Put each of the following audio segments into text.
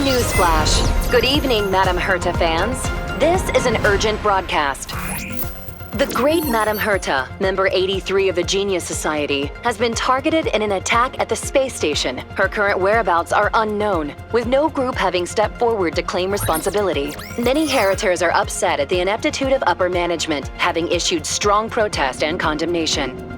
Newsflash. Good evening, Madame Herta fans. This is an urgent broadcast. The great Madame Herta, member 83 of the Genius Society, has been targeted in an attack at the space station. Her current whereabouts are unknown, with no group having stepped forward to claim responsibility. Many Heritors are upset at the ineptitude of upper management, having issued strong protest and condemnation.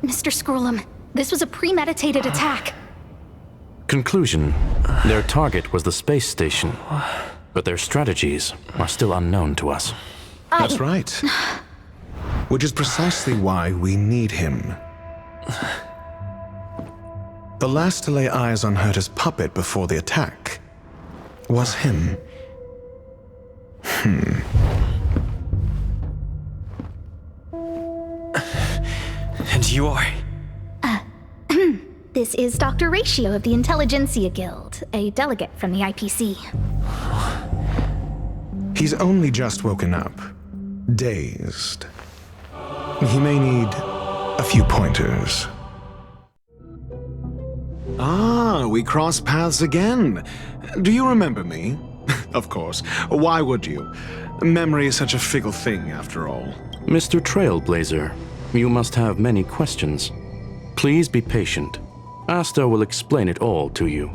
Mr. Scrollum, this was a premeditated attack. Conclusion: their target was the space station, but their strategies are still unknown to us. That's right. Which is precisely why we need him. The last to lay eyes on Herta's puppet before the attack was him. And you are? This is Dr. Ratio of the Intelligentsia Guild, a delegate from the IPC. He's only just woken up, dazed. He may need a few pointers. Ah, we cross paths again. Do you remember me? Of course. Why would you? Memory is such a fickle thing, after all. Mr. Trailblazer, you must have many questions. Please be patient. Asta will explain it all to you.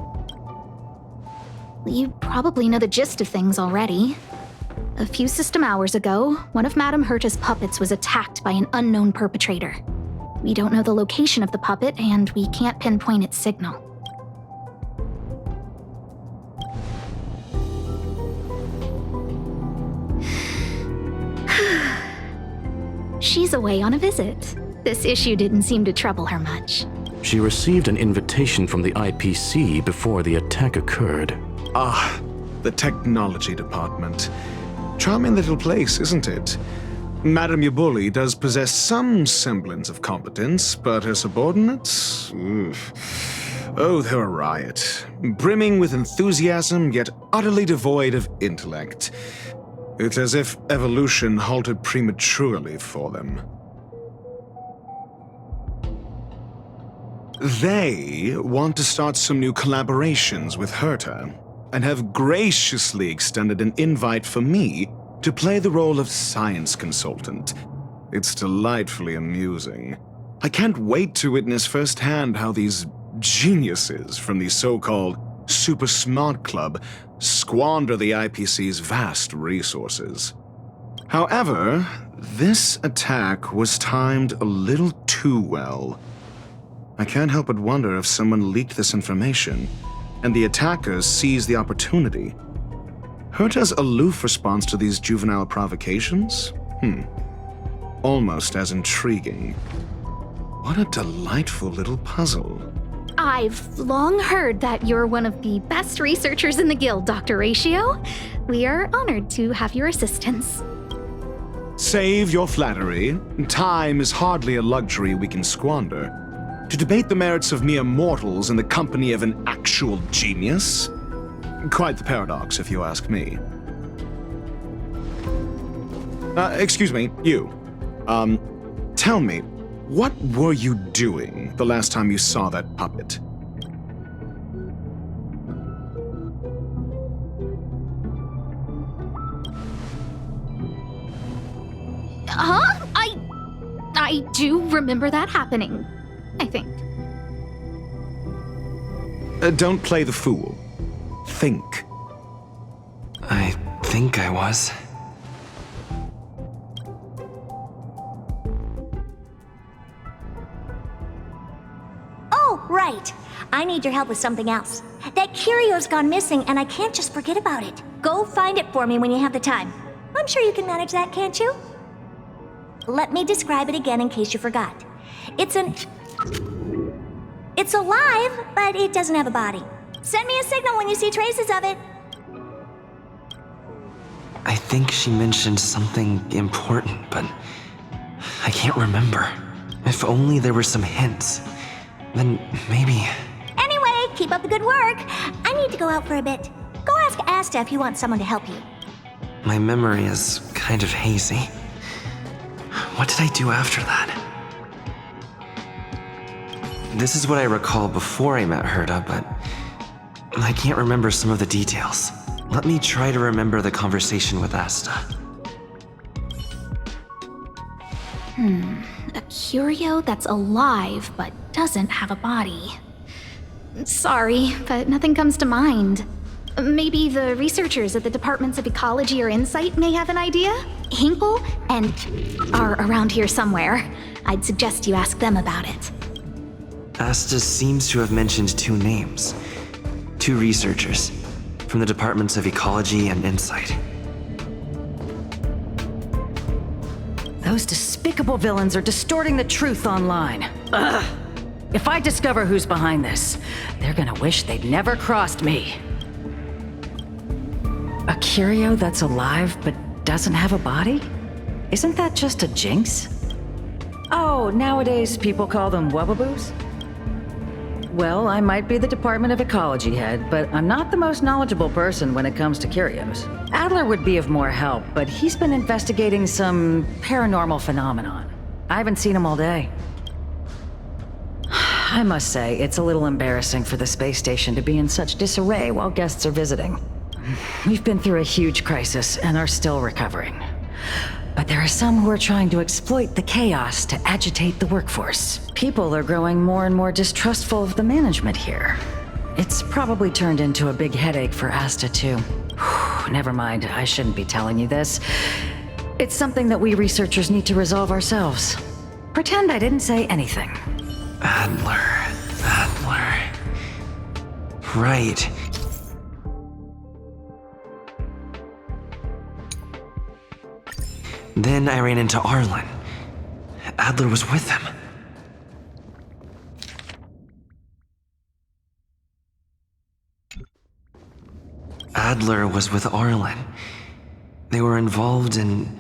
You probably know the gist of things already. A few system hours ago, one of Madame Herta's puppets was attacked by an unknown perpetrator. We don't know the location of the puppet, and we can't pinpoint its signal. She's away on a visit. This issue didn't seem to trouble her much. She received an invitation from the IPC before the attack occurred. Ah, the technology department. Charming little place, isn't it? Madame Yabuli does possess some semblance of competence, but her subordinates? Oof. Oh, they're a riot. Brimming with enthusiasm, yet utterly devoid of intellect. It's as if evolution halted prematurely for them. They want to start some new collaborations with Herta, and have graciously extended an invite for me to play the role of science consultant. It's delightfully amusing. I can't wait to witness firsthand how these geniuses from the so-called Super Smart Club squander the IPC's vast resources. However, this attack was timed a little too well. I can't help but wonder if someone leaked this information, and the attackers seized the opportunity. Herta's aloof response to these juvenile provocations? Almost as intriguing. What a delightful little puzzle. I've long heard that you're one of the best researchers in the guild, Dr. Ratio. We are honored to have your assistance. Save your flattery. Time is hardly a luxury we can squander. To debate the merits of mere mortals in the company of an actual genius? Quite the paradox, if you ask me. Excuse me, you. Tell me, what were you doing the last time you saw that puppet? Huh? I do remember that happening, I think. Don't play the fool. Think. I think I was. Oh, right. I need your help with something else. That curio's gone missing, and I can't just forget about it. Go find it for me when you have the time. I'm sure you can manage that, can't you? Let me describe it again in case you forgot. It's alive, but it doesn't have a body. Send me a signal when you see traces of it. I think she mentioned something important, but I can't remember. If only there were some hints. Then maybe... Anyway, keep up the good work. I need to go out for a bit. Go ask Asta if you want someone to help you. My memory is kind of hazy. What did I do after that? This is what I recall before I met Herta, but I can't remember some of the details. Let me try to remember the conversation with Asta. A curio that's alive but doesn't have a body. Sorry, but nothing comes to mind. Maybe the researchers at the departments of ecology or insight may have an idea? Hinkle and are around here somewhere. I'd suggest you ask them about it. Asta seems to have mentioned two names. Two researchers from the departments of ecology and insight. Those despicable villains are distorting the truth online. Ugh! If I discover who's behind this, they're gonna wish they'd never crossed me. A curio that's alive but doesn't have a body? Isn't that just a jinx? Oh, nowadays people call them wubbaboos? Well, I might be the Department of Ecology head, but I'm not the most knowledgeable person when it comes to curios. Adler would be of more help, but he's been investigating some paranormal phenomenon. I haven't seen him all day. I must say, it's a little embarrassing for the space station to be in such disarray while guests are visiting. We've been through a huge crisis and are still recovering. But there are some who are trying to exploit the chaos to agitate the workforce. People are growing more and more distrustful of the management here. It's probably turned into a big headache for Asta too. Never mind, I shouldn't be telling you this. It's something that we researchers need to resolve ourselves. Pretend I didn't say anything. Adler. Right. Then I ran into Arlen. Adler was with him. Adler was with Arlen. They were involved in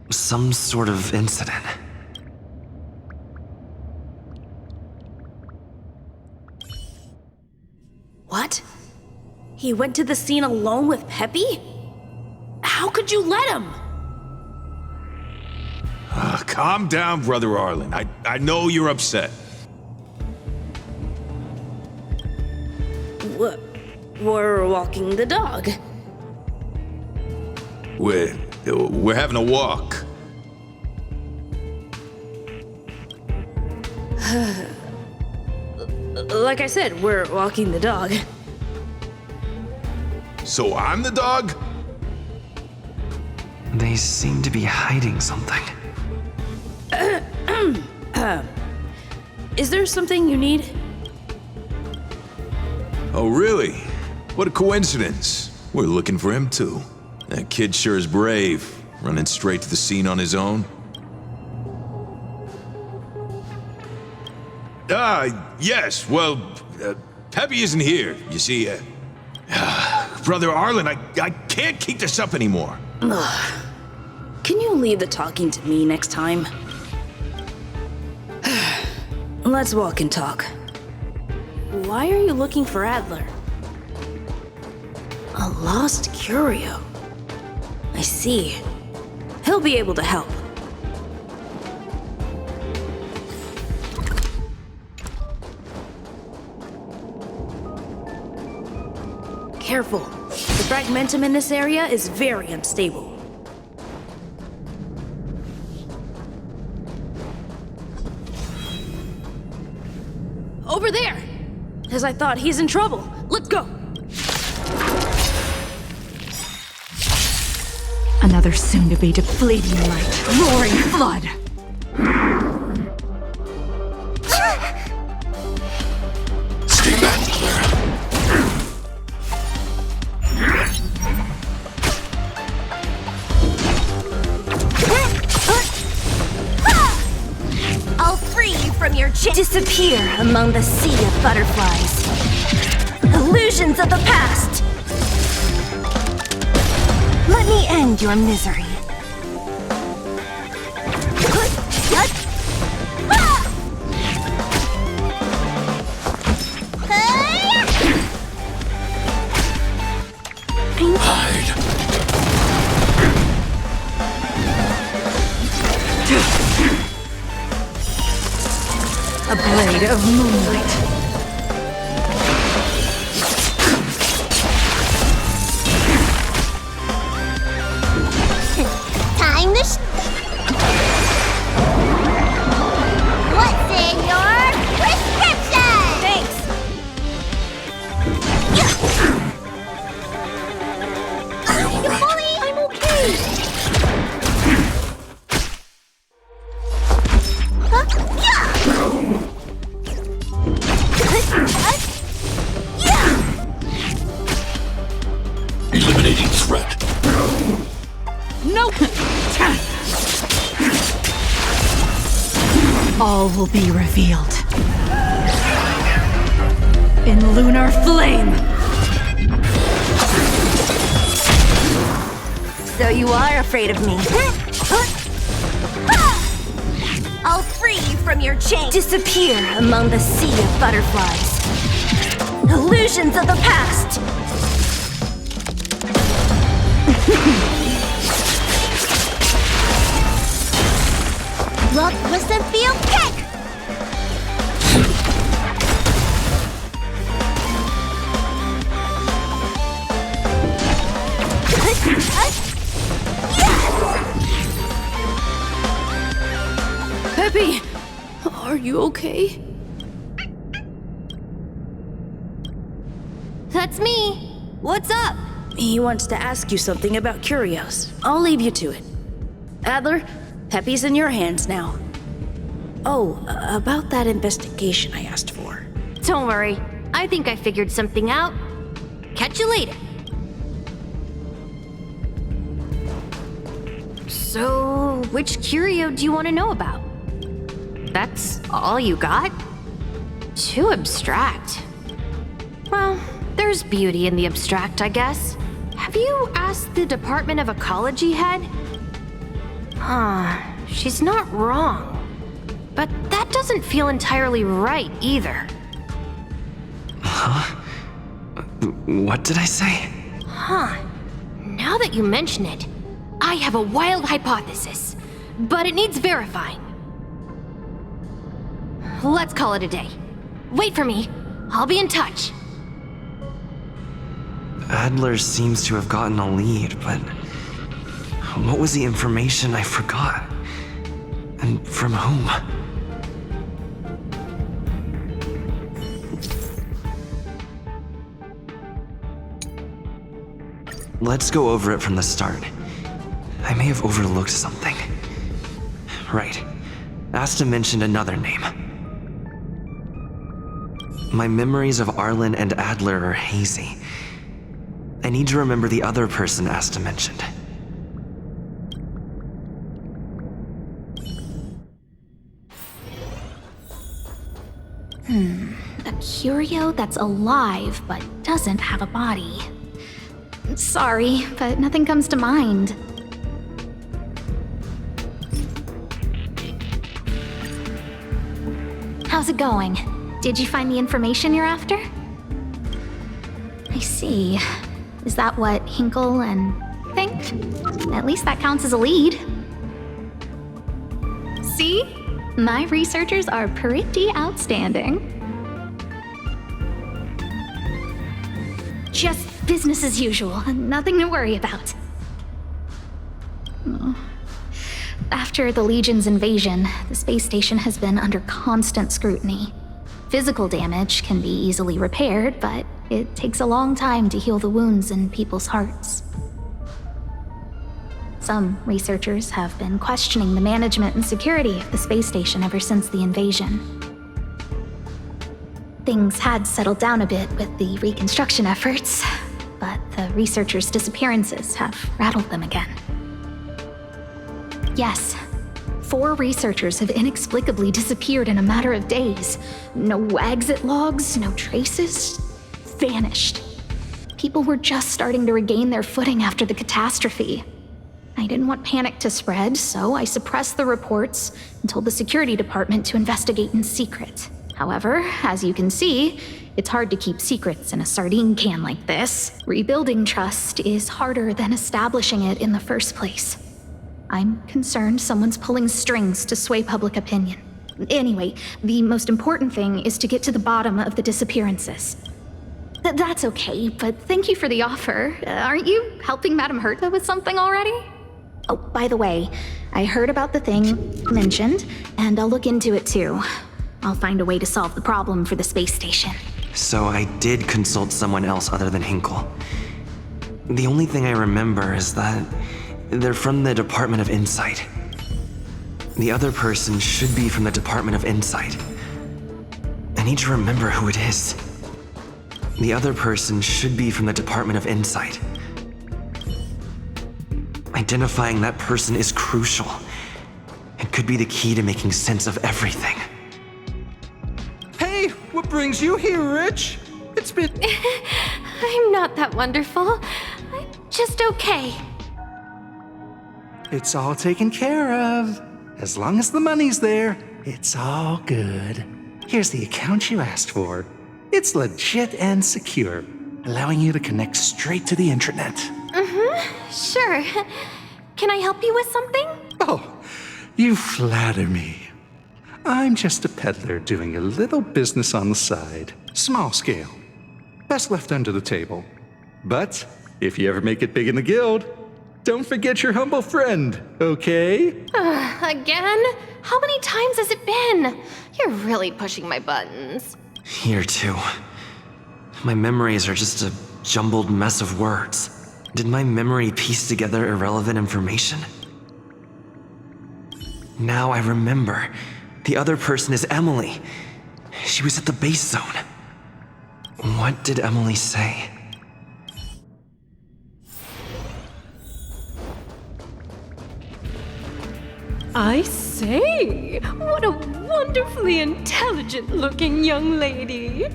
some sort of incident. What? He went to the scene alone with Peppy? How could you let him? Calm down, Brother Arlen. I know you're upset. We're walking the dog. We're having a walk. Like I said, we're walking the dog. So I'm the dog? They seem to be hiding something. Is there something you need? Oh, really? What a coincidence. We're looking for him, too. That kid sure is brave, running straight to the scene on his own. Yes, well, Peppy isn't here. You see, Brother Arlen, I can't keep this up anymore. Can you leave the talking to me next time? Let's walk and talk. Why are you looking for Adler? A lost curio. I see. He'll be able to help. Careful. The fragmentum in this area is very unstable. Over there! As I thought, he's in trouble. Let's go! Another soon-to-be depleting light, roaring flood. Stay back, Clara. I'll free you from your chain. Disappear among the sea of butterflies. Illusions of the past. Let me end your misery. Hide. A blade of moonlight. Time to What's in your prescription? Thanks. Are you all right? Molly, I'm okay. Eliminating threat. No! All will be revealed. In lunar flame! So you are afraid of me. I'll free you from your chains. Disappear among the sea of butterflies. Illusions of the past. Look, listen, feel, kick! Peppy! Are you okay? That's me. What's up? He wants to ask you something about curios. I'll leave you to it. Adler, Peppy's in your hands now. Oh, about that investigation I asked for. Don't worry. I think I figured something out. Catch you later. So, which curio do you want to know about? That's all you got? Too abstract. Well, there's beauty in the abstract, I guess. Have you asked the Department of Ecology head? She's not wrong. But that doesn't feel entirely right either. What did I say? Now that you mention it, I have a wild hypothesis, but it needs verifying. Let's call it a day. Wait for me. I'll be in touch. Adler seems to have gotten a lead, but what was the information I forgot? And from whom? Let's go over it from the start. I may have overlooked something. Right. Asta mentioned another name. My memories of Arlen and Adler are hazy. I need to remember the other person Asta mentioned. A curio that's alive but doesn't have a body. Sorry, but nothing comes to mind. How's it going? Did you find the information you're after? I see. Is that what Hinkle and think? At least that counts as a lead. See? My researchers are pretty outstanding. Just business as usual, nothing to worry about. After the Legion's invasion, the space station has been under constant scrutiny. Physical damage can be easily repaired, but it takes a long time to heal the wounds in people's hearts. Some researchers have been questioning the management and security of the space station ever since the invasion. Things had settled down a bit with the reconstruction efforts, but the researchers' disappearances have rattled them again. Yes, 4 researchers have inexplicably disappeared in a matter of days. No exit logs, no traces. Vanished. People were just starting to regain their footing after the catastrophe. I didn't want panic to spread, so I suppressed the reports and told the security department to investigate in secret. However, as you can see, it's hard to keep secrets in a sardine can like this. Rebuilding trust is harder than establishing it in the first place. I'm concerned someone's pulling strings to sway public opinion. Anyway, the most important thing is to get to the bottom of the disappearances. That's okay, but thank you for the offer. Aren't you helping Madame Herta with something already? Oh, by the way, I heard about the thing mentioned, and I'll look into it too. I'll find a way to solve the problem for the space station. So I did consult someone else other than Hinkle. The only thing I remember is that they're from the Department of Insight. The other person should be from the Department of Insight. I need to remember who it is. The other person should be from the Department of Insight. Identifying that person is crucial and could be the key to making sense of everything. Hey, what brings you here, Rich? It's been... I'm not that wonderful. I'm just okay. It's all taken care of. As long as the money's there, it's all good. Here's the account you asked for. It's legit and secure, allowing you to connect straight to the intranet. Sure. Can I help you with something? Oh, you flatter me. I'm just a peddler doing a little business on the side. Small scale. Best left under the table. But if you ever make it big in the guild, don't forget your humble friend, okay? Again? How many times has it been? You're really pushing my buttons. Here too. My memories are just a jumbled mess of words. Did my memory piece together irrelevant information? Now I remember. The other person is Emily. She was at the base zone. What did Emily say? I say, what a wonderfully intelligent-looking young lady.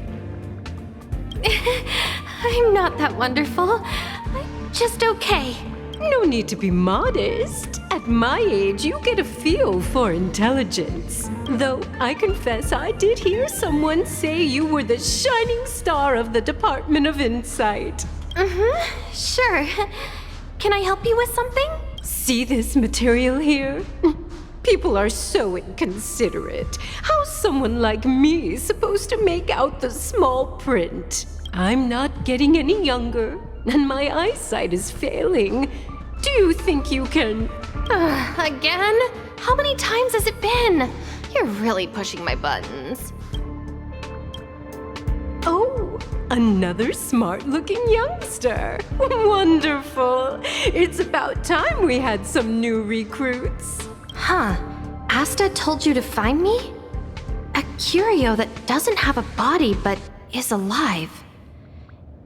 I'm not that wonderful. I'm just okay. No need to be modest. At my age, you get a feel for intelligence. Though I confess I did hear someone say you were the shining star of the Department of Insight. Sure. Can I help you with something? See this material here? People are so inconsiderate. How's someone like me supposed to make out the small print? I'm not getting any younger, and my eyesight is failing. Do you think you can... Again? How many times has it been? You're really pushing my buttons. Oh, another smart-looking youngster. Wonderful. It's about time we had some new recruits. Huh. Asta told you to find me? A curio that doesn't have a body but is alive.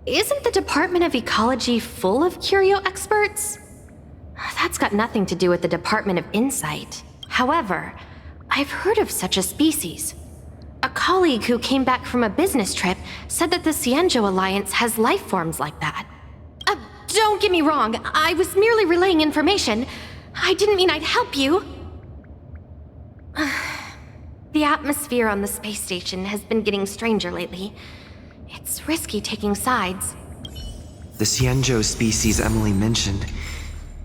Isn't the Department of Ecology full of curio experts? That's got nothing to do with the Department of Insight. However, I've heard of such a species. A colleague who came back from a business trip said that the Cienjo Alliance has life forms like that. Don't get me wrong, I was merely relaying information. I didn't mean I'd help you. The atmosphere on the space station has been getting stranger lately. It's risky taking sides. The Xianzhou species Emily mentioned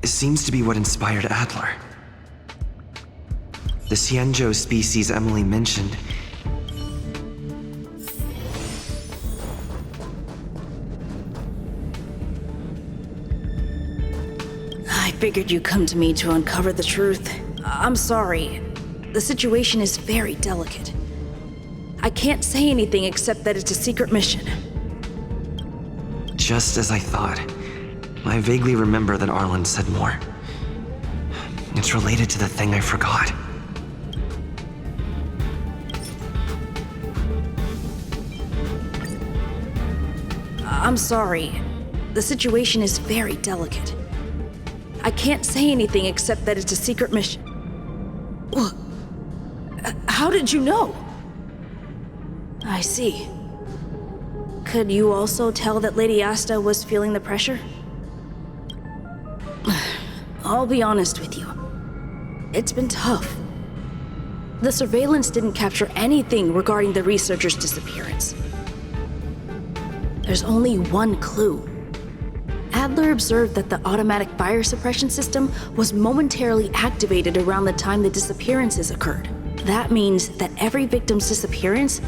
seems to be what inspired Adler. The Xianzhou species Emily mentioned I figured you'd come to me to uncover the truth. I'm sorry. The situation is very delicate. I can't say anything except that it's a secret mission. Just as I thought. I vaguely remember that Arlen said more. It's related to the thing I forgot. I'm sorry. The situation is very delicate. I can't say anything except that it's a secret mission. How did you know? I see. Could you also tell that Lady Asta was feeling the pressure? I'll be honest with you. It's been tough. The surveillance didn't capture anything regarding the researcher's disappearance. There's only one clue. Adler observed that the automatic fire suppression system was momentarily activated around the time the disappearances occurred. That means that every victim's disappearance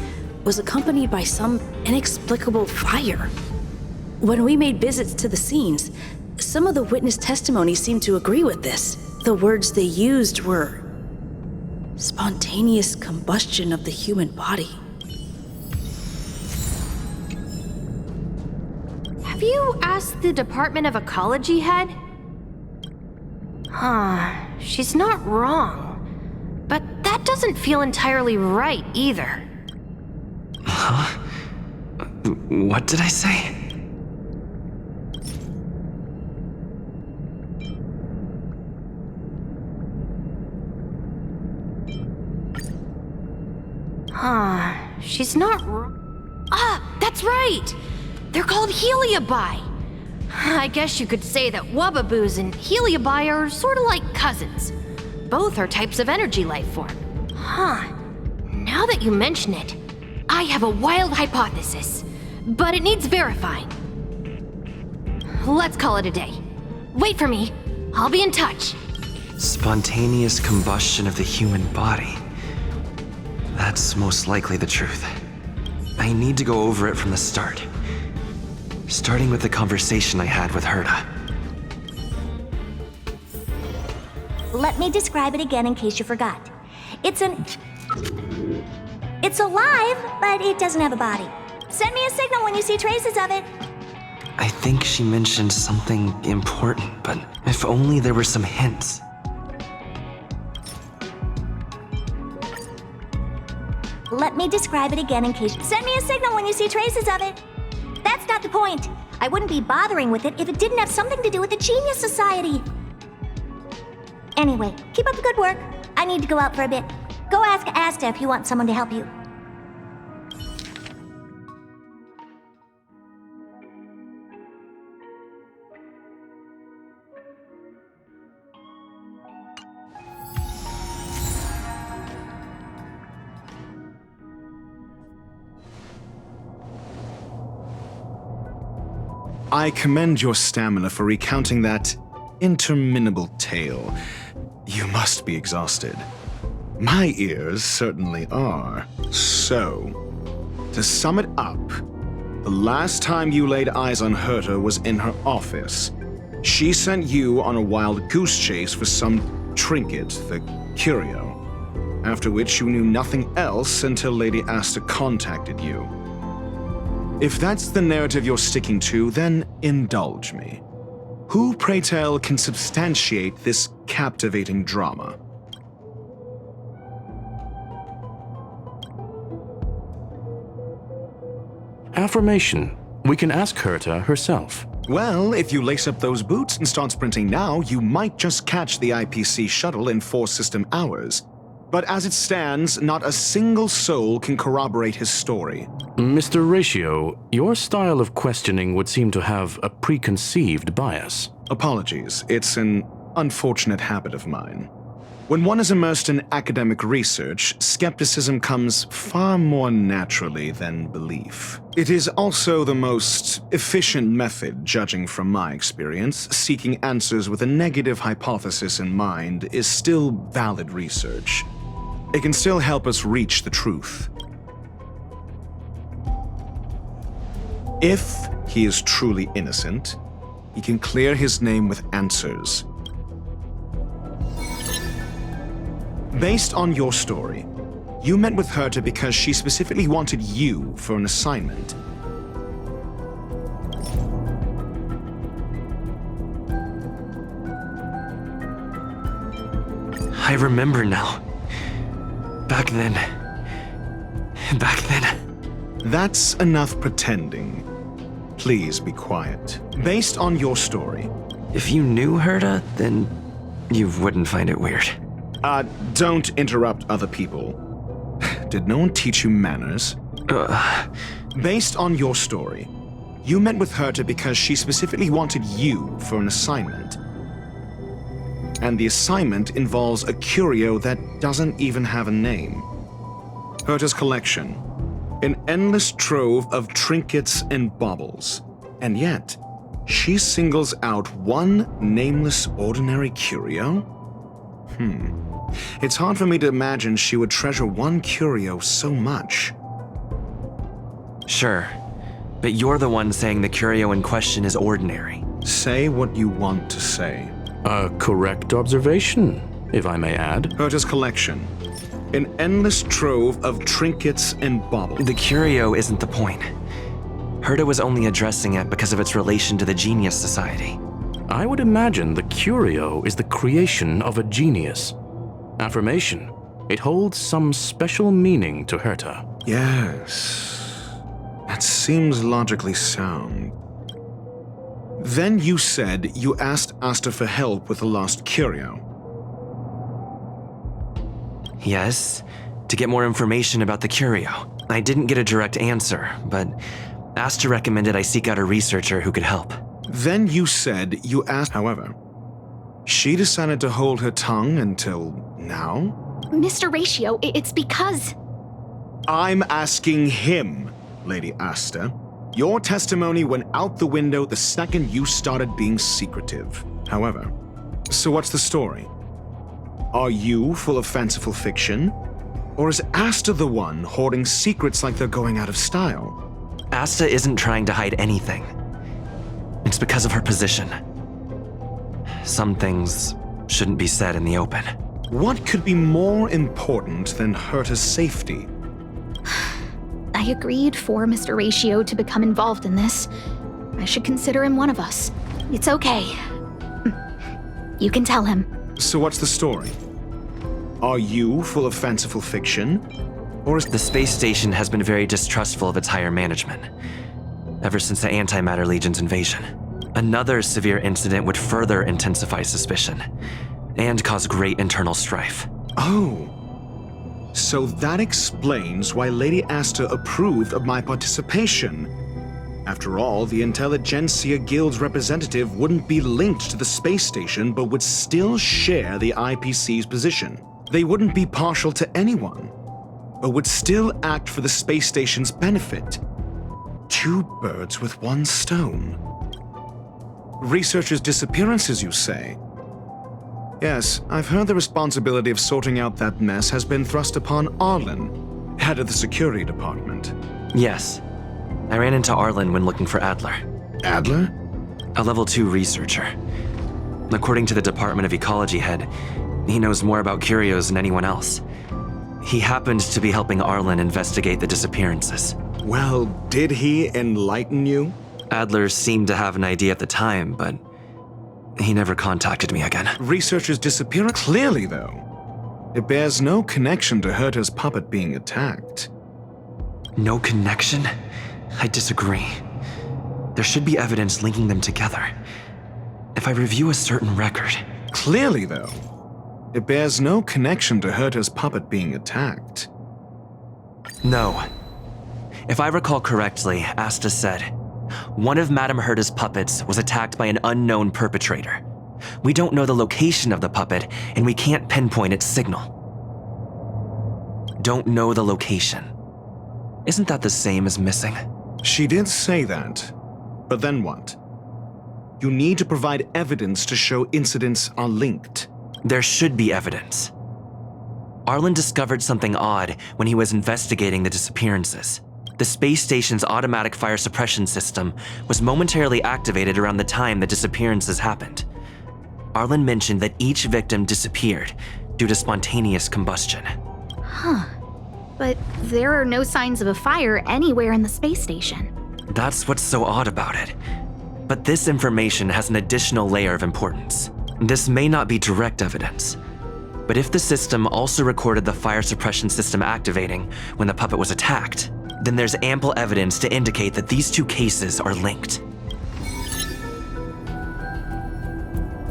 was accompanied by some inexplicable fire. When we made visits to the scenes, some of the witness testimony seemed to agree with this. The words they used were spontaneous combustion of the human body. Have you asked the Department of Ecology head? She's not wrong. But that doesn't feel entirely right either. Huh? What did I say? She's not wrong. That's right! They're called Heliobi. I guess you could say that Wubbaboos and Heliobi are sort of like cousins. Both are types of energy life form. Now that you mention it, I have a wild hypothesis, but it needs verifying. Let's call it a day. Wait for me. I'll be in touch. Spontaneous combustion of the human body. That's most likely the truth. I need to go over it from the start. Starting with the conversation I had with Herta. Let me describe it again in case you forgot. It's alive, but it doesn't have a body. Send me a signal when you see traces of it. I think she mentioned something important, but if only there were some hints. Let me describe it again in case... Send me a signal when you see traces of it. That's not the point. I wouldn't be bothering with it if it didn't have something to do with the Genius Society. Anyway, keep up the good work. I need to go out for a bit. Go ask Asta if you want someone to help you. I commend your stamina for recounting that interminable tale. You must be exhausted. My ears certainly are. So, to sum it up, the last time you laid eyes on Herta was in her office. She sent you on a wild goose chase for some trinket, the curio, after which you knew nothing else until Lady Asta contacted you. If that's the narrative you're sticking to, then indulge me. Who, pray tell, can substantiate this captivating drama? Affirmation. We can ask Herta herself. Well, if you lace up those boots and start sprinting now, you might just catch the IPC shuttle in 4 system hours. But as it stands, not a single soul can corroborate his story. Mr. Ratio, your style of questioning would seem to have a preconceived bias. Apologies, it's an unfortunate habit of mine. When one is immersed in academic research, skepticism comes far more naturally than belief. It is also the most efficient method, judging from my experience. Seeking answers with a negative hypothesis in mind is still valid research. It can still help us reach the truth. If he is truly innocent, he can clear his name with answers. Based on your story, you met with Herta because she specifically wanted you for an assignment. I remember now. Back then. That's enough pretending. Please be quiet. Based on your story. If you knew Herta, then you wouldn't find it weird. Don't interrupt other people. Did no one teach you manners? Based on your story, you met with Herta because she specifically wanted you for an assignment. And the assignment involves a curio that doesn't even have a name. Herta's collection. An endless trove of trinkets and baubles. And yet, she singles out one nameless ordinary curio? It's hard for me to imagine she would treasure one curio so much. Sure, but you're the one saying the curio in question is ordinary. Say what you want to say. A correct observation, if I may add. Herta's collection. An endless trove of trinkets and baubles. The curio isn't the point. Herta was only addressing it because of its relation to the Genius Society. I would imagine the curio is the creation of a genius. Affirmation. It holds some special meaning to Herta. Yes. That seems logically sound. Then you said you asked Asta for help with the lost curio. Yes, to get more information about the curio. I didn't get a direct answer, but Asta recommended I seek out a researcher who could help. Then you said you asked, however. She decided to hold her tongue until now? Mr. Ratio, it's because... I'm asking him, Lady Asta. Your testimony went out the window the second you started being secretive. However, so what's the story? Are you full of fanciful fiction? Or is Asta the one hoarding secrets like they're going out of style? Asta isn't trying to hide anything. It's because of her position. Some things shouldn't be said in the open. What could be more important than Herta's safety? I agreed for Mr. Ratio to become involved in this. I should consider him one of us. It's okay. You can tell him. So what's the story? Are you full of fanciful fiction? Or is the space station has been very distrustful of its higher management, ever since the Antimatter Legion's invasion. Another severe incident would further intensify suspicion, and cause great internal strife. Oh. So that explains why Lady Asta approved of my participation. After all, the Intelligentsia Guild's representative wouldn't be linked to the space station, but would still share the IPC's position. They wouldn't be partial to anyone, but would still act for the space station's benefit. Two birds with one stone. Researchers' disappearances, you say? Yes, I've heard the responsibility of sorting out that mess has been thrust upon Arlen, head of the security department. Yes. I ran into Arlen when looking for Adler. Adler? A level 2 researcher. According to the Department of Ecology head, he knows more about curios than anyone else. He happened to be helping Arlen investigate the disappearances. Well, did he enlighten you? Adler seemed to have an idea at the time, but he never contacted me again. Researchers disappear clearly, though. It bears no connection to Herta's puppet being attacked. No connection? I disagree. There should be evidence linking them together. If I review a certain record... Clearly, though, it bears no connection to Herta's puppet being attacked. No. If I recall correctly, Asta said, one of Madame Herta's puppets was attacked by an unknown perpetrator. We don't know the location of the puppet, and we can't pinpoint its signal. Don't know the location. Isn't that the same as missing? She did say that, but then what? You need to provide evidence to show incidents are linked. There should be evidence. Arlen discovered something odd when he was investigating the disappearances. The space station's automatic fire suppression system was momentarily activated around the time the disappearances happened. Arlen mentioned that each victim disappeared due to spontaneous combustion. Huh. But there are no signs of a fire anywhere in the space station. That's what's so odd about it. But this information has an additional layer of importance. This may not be direct evidence, but if the system also recorded the fire suppression system activating when the puppet was attacked, then there's ample evidence to indicate that these two cases are linked.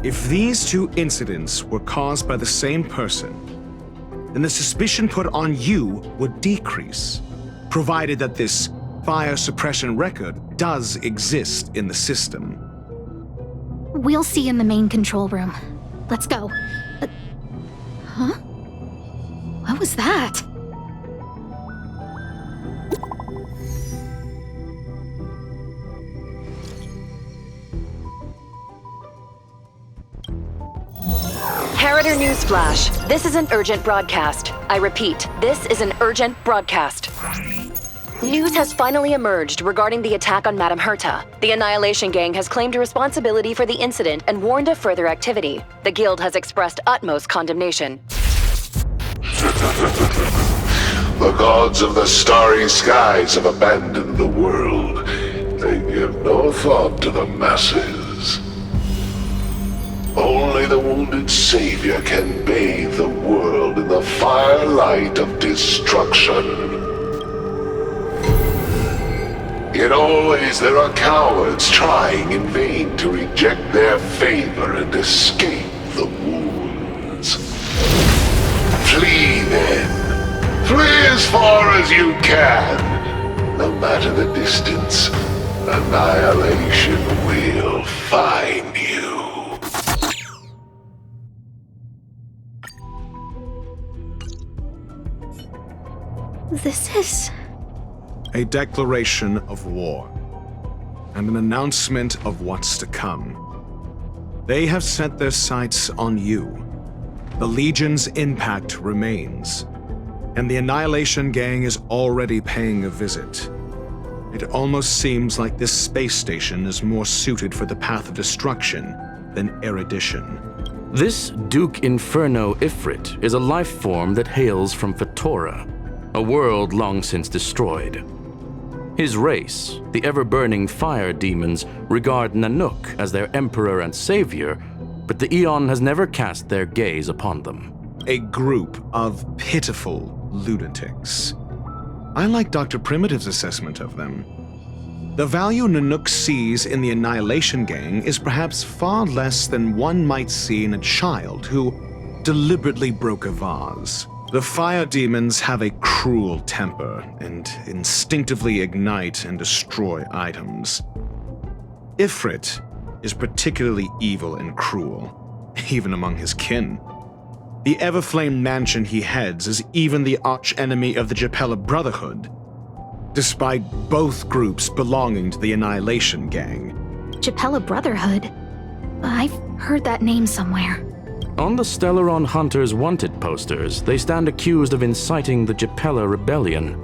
If these two incidents were caused by the same person, then the suspicion put on you would decrease, provided that this fire suppression record does exist in the system. We'll see in the main control room. Let's go. Huh? What was that? Harrider Newsflash. This is an urgent broadcast. I repeat, this is an urgent broadcast. News has finally emerged regarding the attack on Madame Herta. The Annihilation Gang has claimed responsibility for the incident and warned of further activity. The Guild has expressed utmost condemnation. The gods of the starry skies have abandoned the world. They give no thought to the masses. Only the wounded savior can bathe the world in the firelight of destruction. Yet always there are cowards trying in vain to reject their favor and escape the wounds. Flee then. Flee as far as you can. No matter the distance, annihilation will find you. This is... A declaration of war, and an announcement of what's to come. They have set their sights on you. The Legion's impact remains, and the Annihilation Gang is already paying a visit. It almost seems like this space station is more suited for the path of destruction than erudition. This Duke Inferno Ifrit is a life form that hails from Fatora, a world long since destroyed. His race, the ever-burning fire demons, regard Nanook as their emperor and savior, but the Eon has never cast their gaze upon them. A group of pitiful lunatics. I like Dr. Primitive's assessment of them. The value Nanook sees in the Annihilation Gang is perhaps far less than one might see in a child who deliberately broke a vase. The fire demons have a cruel temper and instinctively ignite and destroy items. Ifrit is particularly evil and cruel, even among his kin. The Everflame mansion he heads is even the arch-enemy of the Japella Brotherhood, despite both groups belonging to the Annihilation Gang. Japella Brotherhood? I've heard that name somewhere. On the Stellaron Hunters wanted posters, they stand accused of inciting the Japella Rebellion,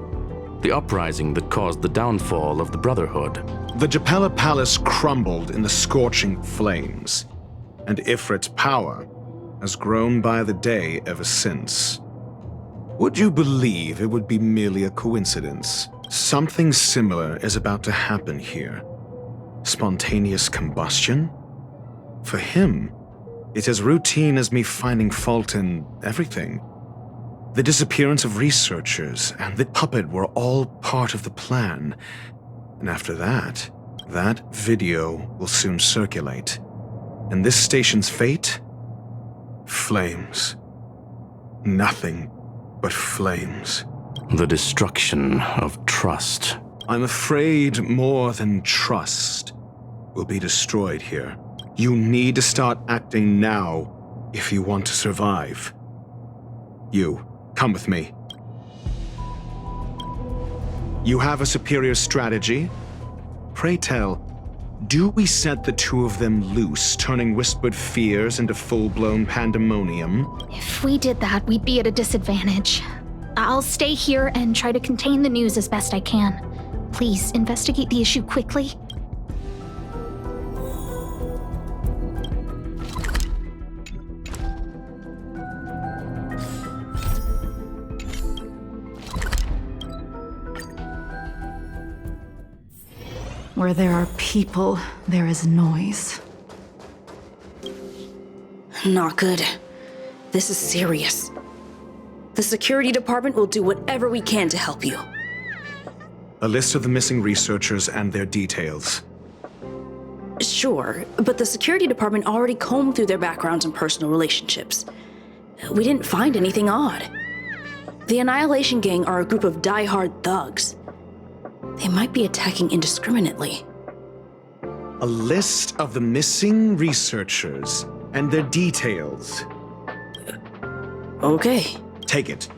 the uprising that caused the downfall of the Brotherhood. The Japella Palace crumbled in the scorching flames, and Ifrit's power has grown by the day ever since. Would you believe it would be merely a coincidence? Something similar is about to happen here. Spontaneous combustion? For him, it's as routine as me finding fault in everything. The disappearance of researchers and the puppet were all part of the plan. And after that, that video will soon circulate. And this station's fate? Flames. Nothing but flames. The destruction of trust. I'm afraid more than trust will be destroyed here. You need to start acting now if you want to survive. You, come with me. You have a superior strategy? Pray tell, do we set the two of them loose, turning whispered fears into full-blown pandemonium? If we did that, we'd be at a disadvantage. I'll stay here and try to contain the news as best I can. Please, investigate the issue quickly. Where there are people, there is noise. Not good. This is serious. The security department will do whatever we can to help you. A list of the missing researchers and their details. Sure, but the security department already combed through their backgrounds and personal relationships. We didn't find anything odd. The Annihilation Gang are a group of die-hard thugs. They might be attacking indiscriminately. A list of the missing researchers and their details. Okay. Take it.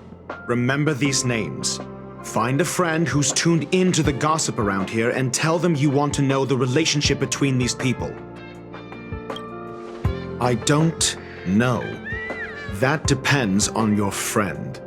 Remember these names. Find a friend who's tuned into the gossip around here and tell them you want to know the relationship between these people. I don't know. That depends on your friend.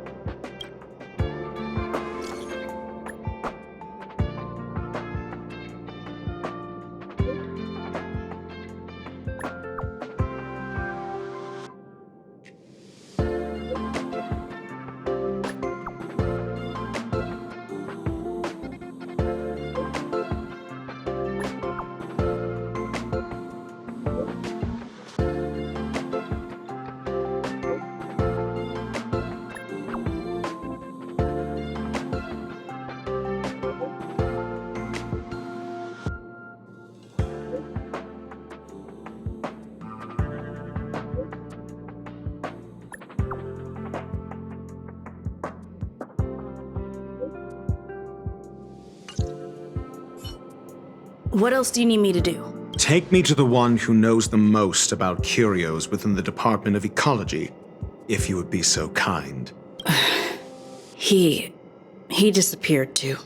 What else do you need me to do? Take me to the one who knows the most about curios within the Department of Ecology, if you would be so kind. He disappeared too.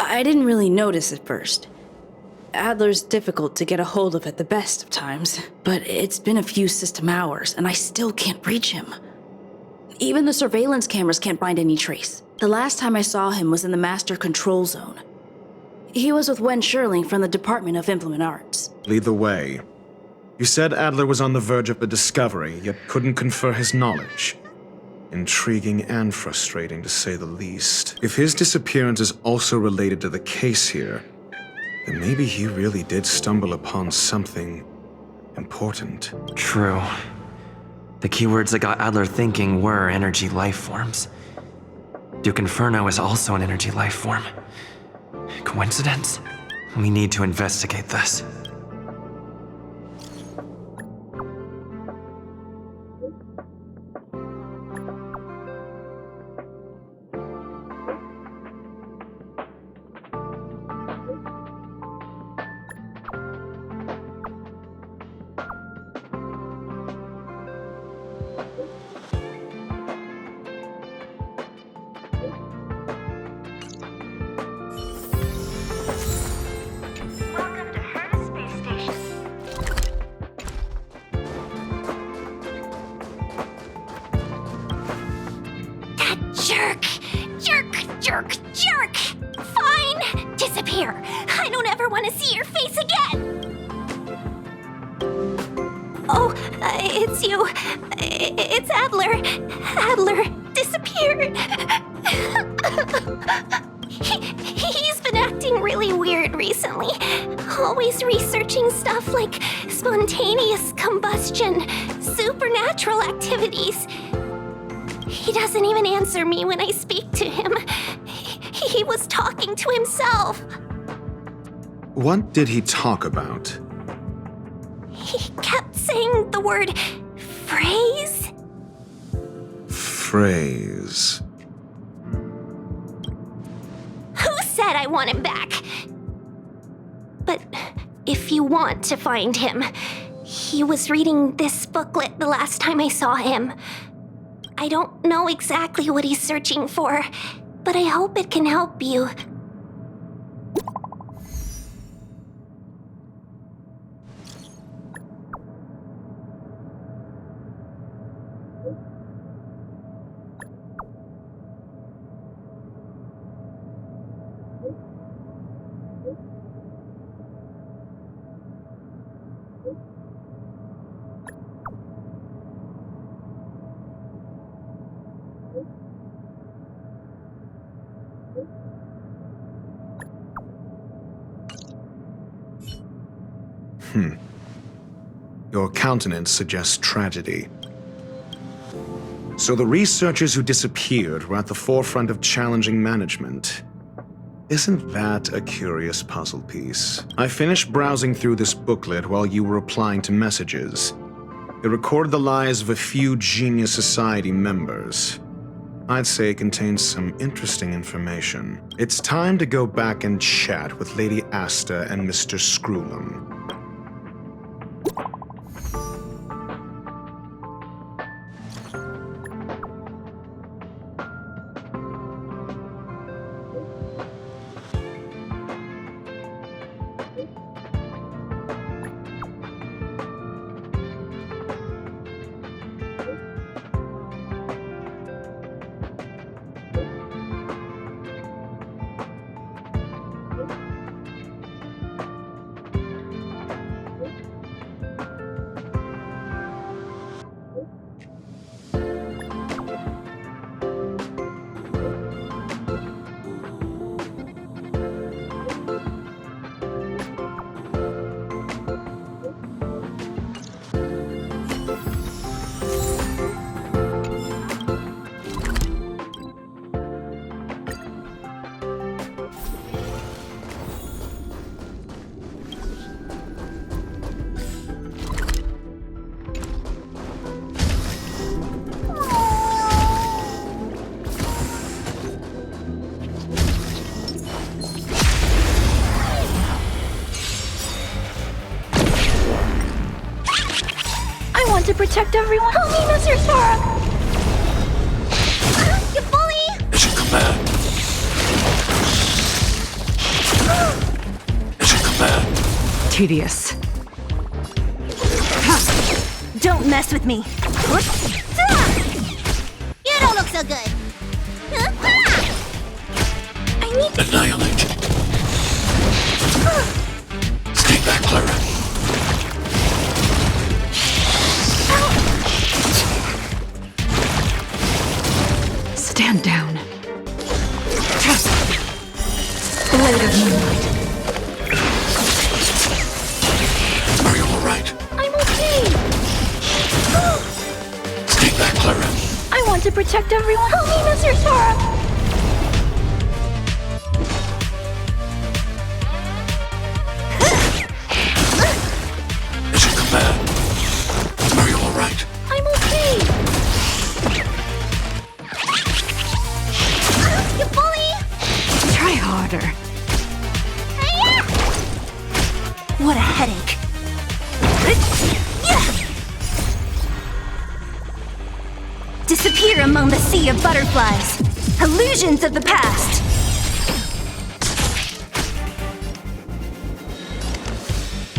I didn't really notice at first. Adler's difficult to get a hold of at the best of times, but it's been a few system hours and I still can't reach him. Even the surveillance cameras can't find any trace. The last time I saw him was in the Master Control Zone. He was with Wen Sherling from the Department of Implement Arts. Lead the way. You said Adler was on the verge of a discovery, yet couldn't confer his knowledge. Intriguing and frustrating, to say the least. If his disappearance is also related to the case here, then maybe he really did stumble upon something important. True. The keywords that got Adler thinking were energy life forms. Duke Inferno is also an energy life form. Coincidence? We need to investigate this. Jerk! Fine! Disappear! I don't ever want to see your face again! Oh, it's you. It's Adler. Adler disappeared. He's been acting really weird recently. Always researching stuff like spontaneous combustion, supernatural activities. He doesn't even answer me when I speak to him. He was talking to himself. What did he talk about? He kept saying the word phrase. Phrase. Who said I want him back? But if if you want to find him. He was reading this booklet the last time I saw him. I don't know exactly what he's searching for, but I hope it can help you. Your countenance suggests tragedy. So the researchers who disappeared were at the forefront of challenging management. Isn't that a curious puzzle piece? I finished browsing through this booklet while you were replying to messages. It recorded the lives of a few Genius Society members. I'd say it contains some interesting information. It's time to go back and chat with Lady Asta and Mr. Screwlam. To protect everyone. Help me, Mr. Sora! You bully! Mission command. Mission command. Tedious. Don't mess with me. You don't look so good. I need to Annihilate. Stay back, Clara. Stand down. Blade of moonlight. Are you all right? I'm okay. Stay back, Clara. I want to protect everyone. Help me, Mr. Sora! Mission command. Are you all right? I'm okay. You bully! Try harder. What a headache. Disappear among the sea of butterflies. Illusions of the past.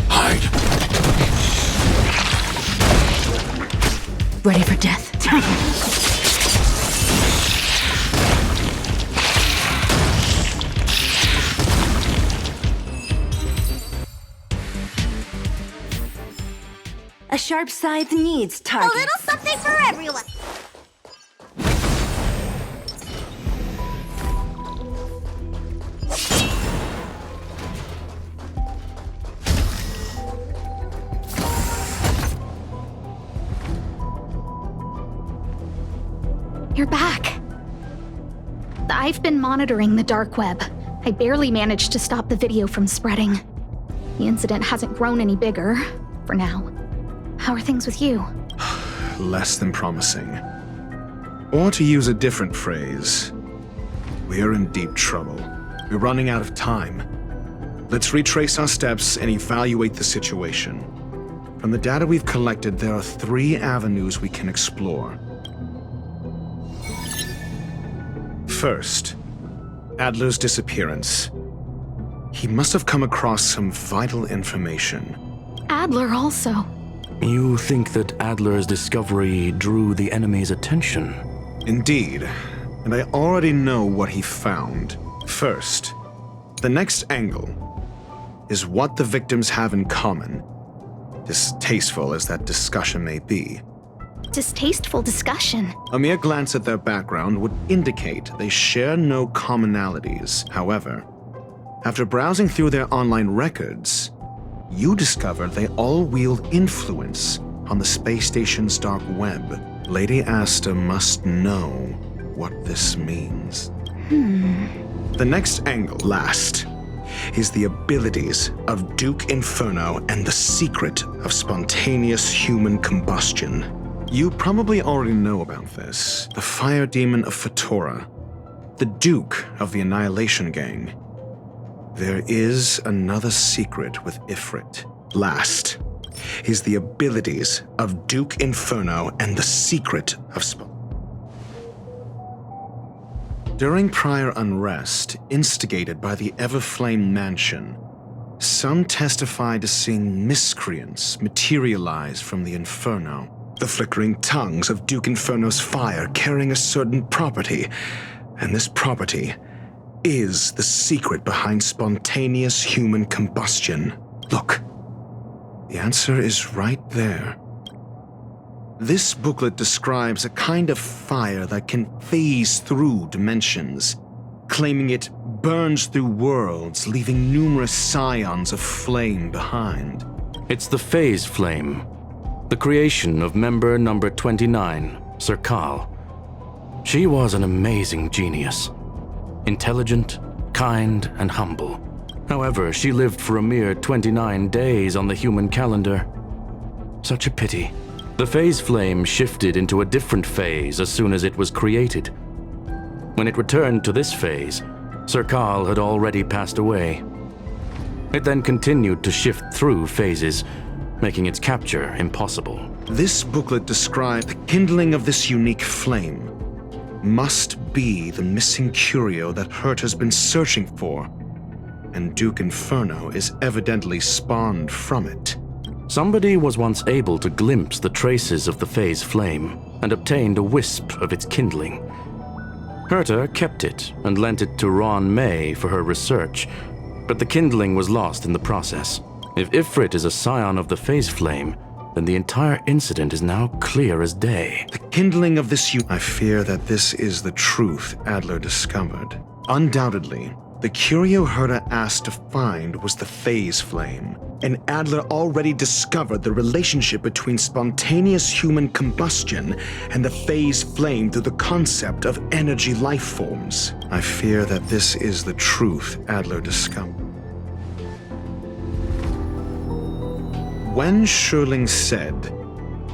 Hide. Ready for death. A sharp scythe needs targets. A little something for everyone. You're back. I've been monitoring the dark web. I barely managed to stop the video from spreading. The incident hasn't grown any bigger, for now. How are things with you? Less than promising. Or to use a different phrase, we're in deep trouble. We're running out of time. Let's retrace our steps and evaluate the situation. From the data we've collected, there are 3 avenues we can explore. First, Adler's disappearance. He must have come across some vital information. Adler also. You think that Adler's discovery drew the enemy's attention? Indeed, and I already know what he found. First, the next angle is what the victims have in common, distasteful as that discussion may be. Distasteful discussion. A mere glance at their background would indicate they share no commonalities. However, after browsing through their online records, you discover they all wield influence on the space station's dark web. Lady Asta must know what this means. The next angle, last, is the abilities of Duke Inferno and the secret of spontaneous human combustion. You probably already know about this. The fire demon of Fetora, the Duke of the Annihilation Gang. There is another secret with Ifrit. Last is the abilities of Duke Inferno and the secret of During prior unrest, instigated by the Everflame Mansion, some testified to seeing miscreants materialize from the Inferno. The flickering tongues of Duke Inferno's fire carrying a certain property, and this property is the secret behind spontaneous human combustion. Look, the answer is right there. This booklet describes a kind of fire that can phase through dimensions, claiming it burns through worlds, leaving numerous scions of flame behind. It's the phase flame, the creation of member number 29, Sir Kal. She was an amazing genius. Intelligent, kind, and humble. However, she lived for a mere 29 days on the human calendar. Such a pity. The phase flame shifted into a different phase as soon as it was created. When it returned to this phase, Sir Kal had already passed away. It then continued to shift through phases, making its capture impossible. This booklet describes the kindling of this unique flame must be the missing curio that Hurt has been searching for, and Duke Inferno is evidently spawned from it. Somebody was once able to glimpse the traces of the phase flame and obtained a wisp of its kindling. Herta kept it and lent it to Ron May for her research, but the kindling was lost in the process. If Ifrit is a scion of the phase flame, then the entire incident is now clear as day. The kindling of this I fear that this is the truth Adler discovered. Undoubtedly, the curio Herta asked to find was the phase flame, and Adler already discovered the relationship between spontaneous human combustion and the phase flame through the concept of energy life forms. I fear that this is the truth Adler discovered. When Schurling said,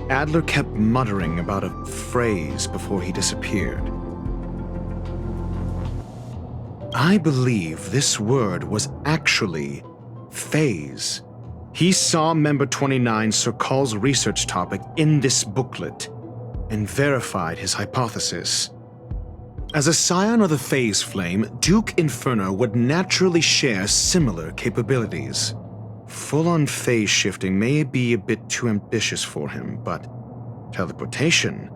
Adler kept muttering about a phrase before he disappeared. I believe this word was actually phase. He saw member 29 Sir Kal's research topic in this booklet and verified his hypothesis. As a scion of the phase flame, Duke Inferno would naturally share similar capabilities. Full-on phase shifting may be a bit too ambitious for him, but teleportation,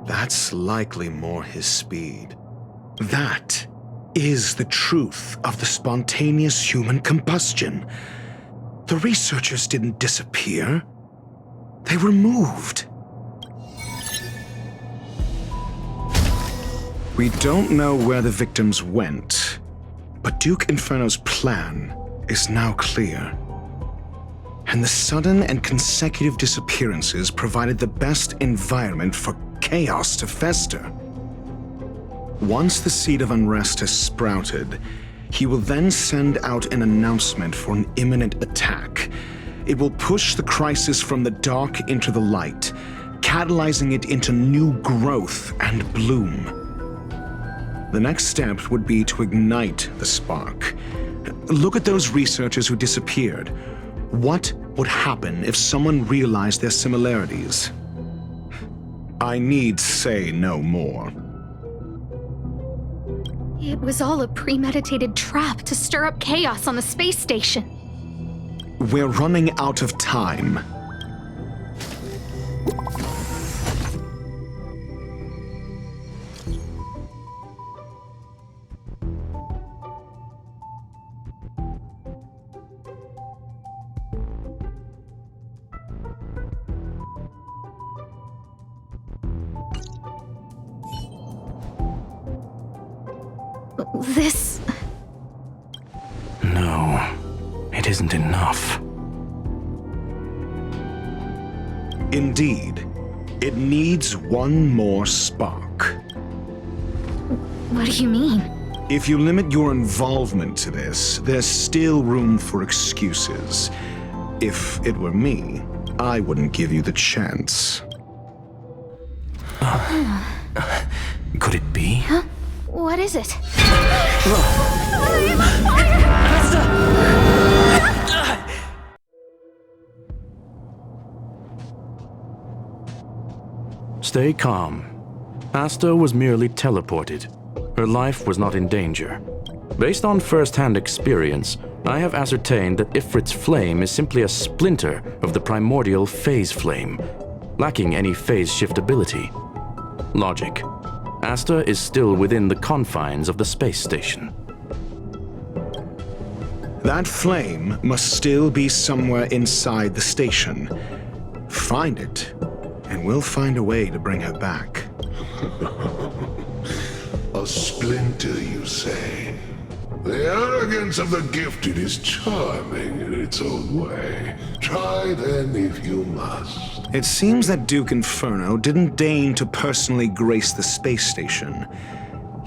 that's likely more his speed. That is the truth of the spontaneous human combustion. The researchers didn't disappear. They were moved. We don't know where the victims went, but Duke Inferno's plan is now clear. And the sudden and consecutive disappearances provided the best environment for chaos to fester. Once the seed of unrest has sprouted, he will then send out an announcement for an imminent attack. It will push the crisis from the dark into the light, catalyzing it into new growth and bloom. The next step would be to ignite the spark, Look at those researchers who disappeared. What would happen if someone realized their similarities? I need say no more. It was all a premeditated trap to stir up chaos on the space station. We're running out of time. This... No, it isn't enough. Indeed, it needs one more spark. What do you mean? If you limit your involvement to this, there's still room for excuses. If it were me, I wouldn't give you the chance. Could it be? Huh? What is it? Stay calm. Asta was merely teleported. Her life was not in danger. Based on first-hand experience, I have ascertained that Ifrit's flame is simply a splinter of the primordial phase flame, lacking any phase shift ability. Logic. Asta is still within the confines of the space station. That flame must still be somewhere inside the station. Find it, and we'll find a way to bring her back. A splinter, you say? The arrogance of the gifted is charming in its own way. Try then if you must. It seems that Duke Inferno didn't deign to personally grace the space station.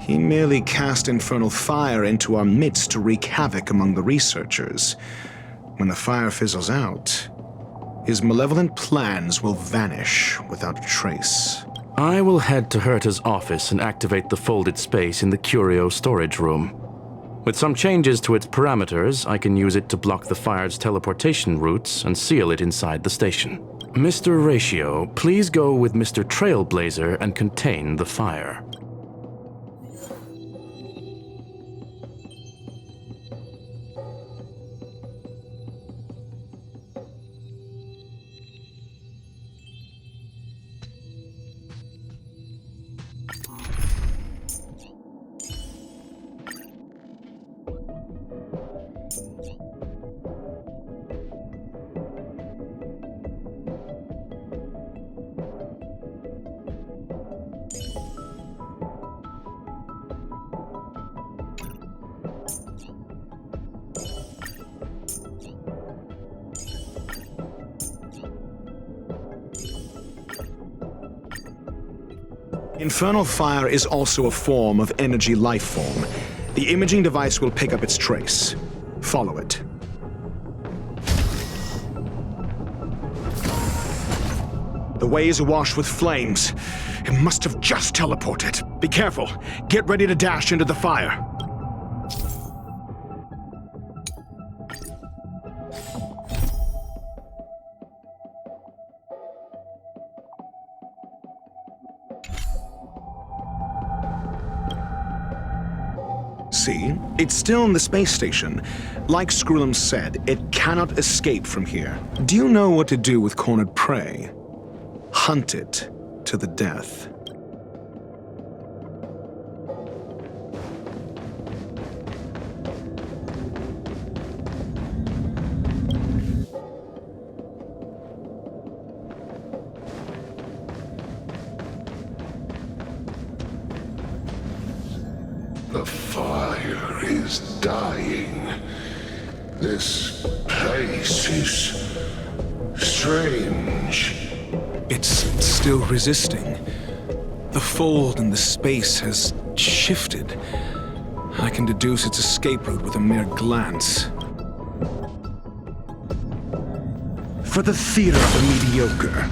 He merely cast infernal fire into our midst to wreak havoc among the researchers. When the fire fizzles out, his malevolent plans will vanish without a trace. I will head to Herta's office and activate the folded space in the curio storage room. With some changes to its parameters, I can use it to block the fire's teleportation routes and seal it inside the station. Mr. Ratio, please go with Mr. Trailblazer and contain the fire. Infernal fire is also a form of energy life form. The imaging device will pick up its trace. Follow it. The way is awash with flames. It must have just teleported. Be careful. Get ready to dash into the fire. See? It's still in the space station. Like Skrullum said, it cannot escape from here. Do you know what to do with cornered prey? Hunt it to the death. The fire is dying. This place is strange. It's still resisting. The fold in the space has shifted. I can deduce its escape route with a mere glance. For the theater of the mediocre.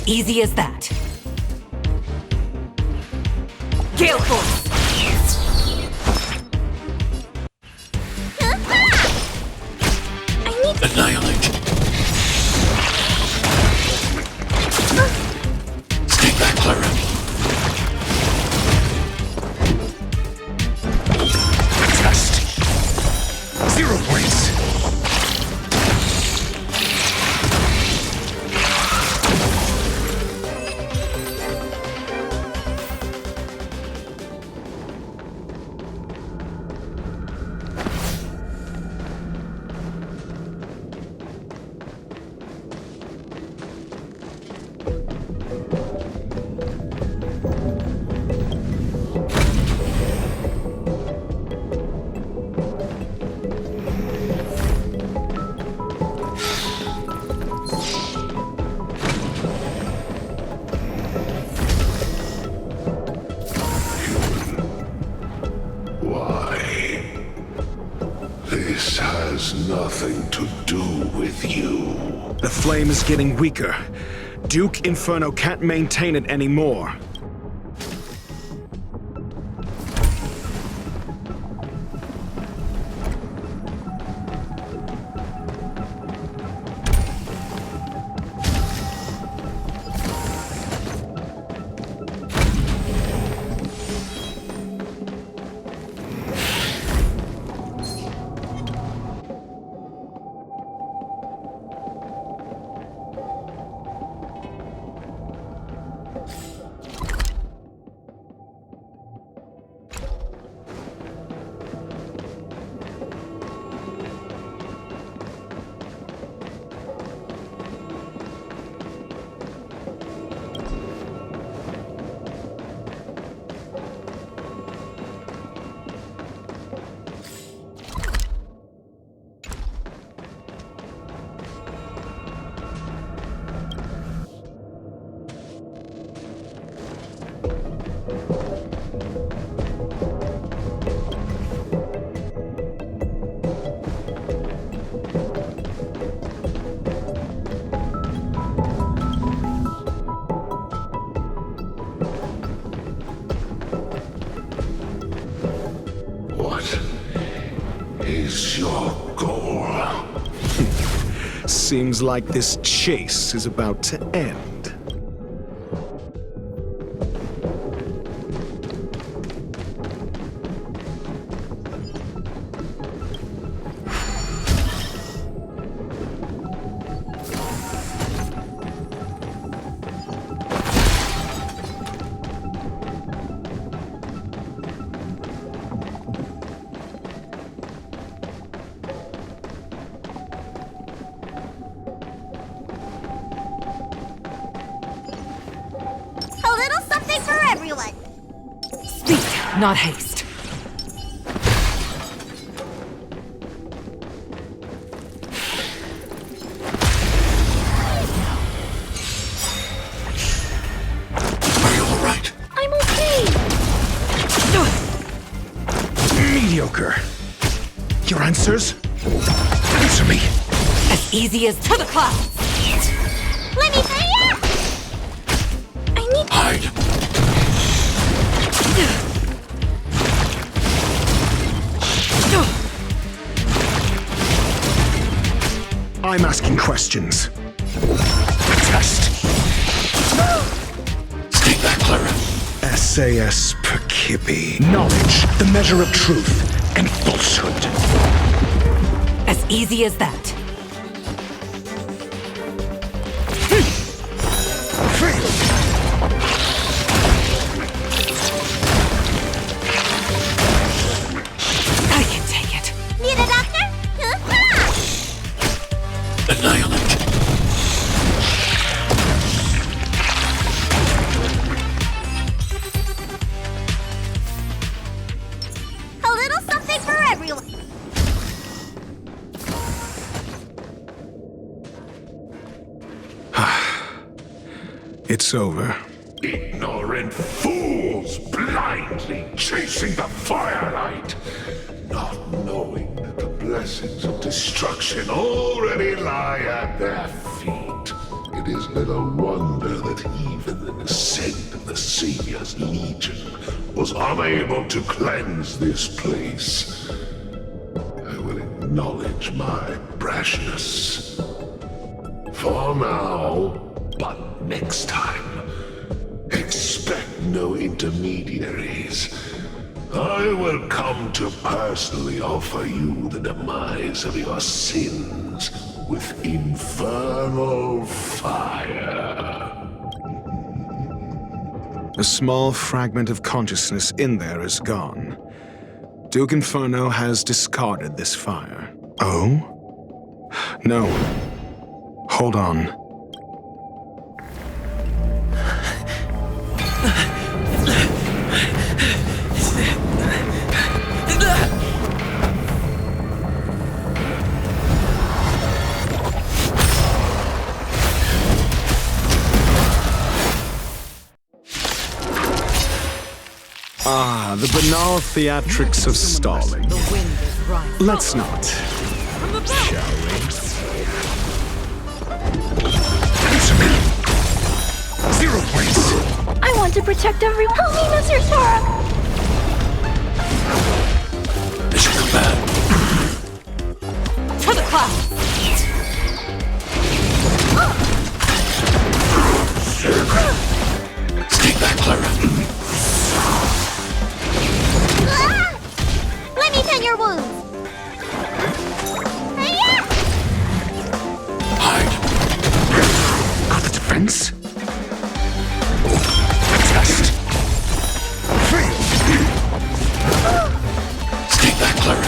Easy as that. Gale Force! Annihilate. Stay back, Clara. Test. 0 points. This has nothing to do with you. The flame is getting weaker. Duke Inferno can't maintain it anymore. is your goal? Seems like this chase is about to end. Not haste. Are you all right? I'm okay. Mediocre. Your answers? Answer me. As easy as to the clouds. Let me fire! I need Hide. I'm asking questions. Test. Stay back, Clara. SAS Perkibi. Knowledge, the measure of truth and falsehood. As easy as that. I can take it. Need a doctor? Annihilate. A little something for everyone. It's over. Ignorant fools blindly chasing the firelight, not knowing that the blessings of destruction already lie at their feet. In It is little wonder that even the descent of the Savior's Legion was unable to cleanse this place. I will acknowledge my brashness. For now, but next time, expect no intermediaries. I will come to personally offer you the demise of your sins with infernal fire. A small fragment of consciousness in there is gone. Duke Inferno has discarded this fire. Oh? No. Hold on. Ah, the banal theatrics of stalling. Let's not, shall we? Answer me! 0 points! I want to protect everyone. Help me, Mr. Sora! I should come back. To the clouds! Stay back, Clara. Let me tend your wounds. Hide. Got the defense? Test. Stay back, Clara.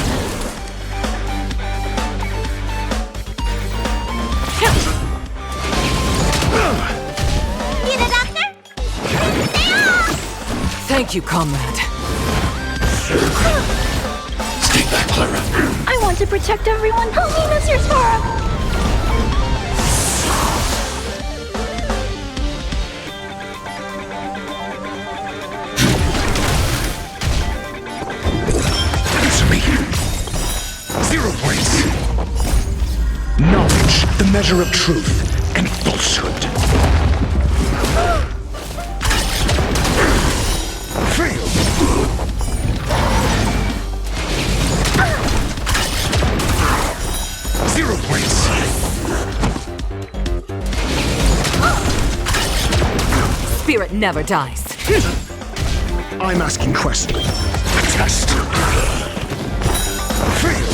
Need a doctor? Thank you, comrade. Stay back, Clara. I want to protect everyone. Help me, Mr. Sora! Answer me. 0 points. Knowledge, the measure of truth and falsehood. Fail. 0 points. Spirit never dies. I'm asking questions. Test. Fail.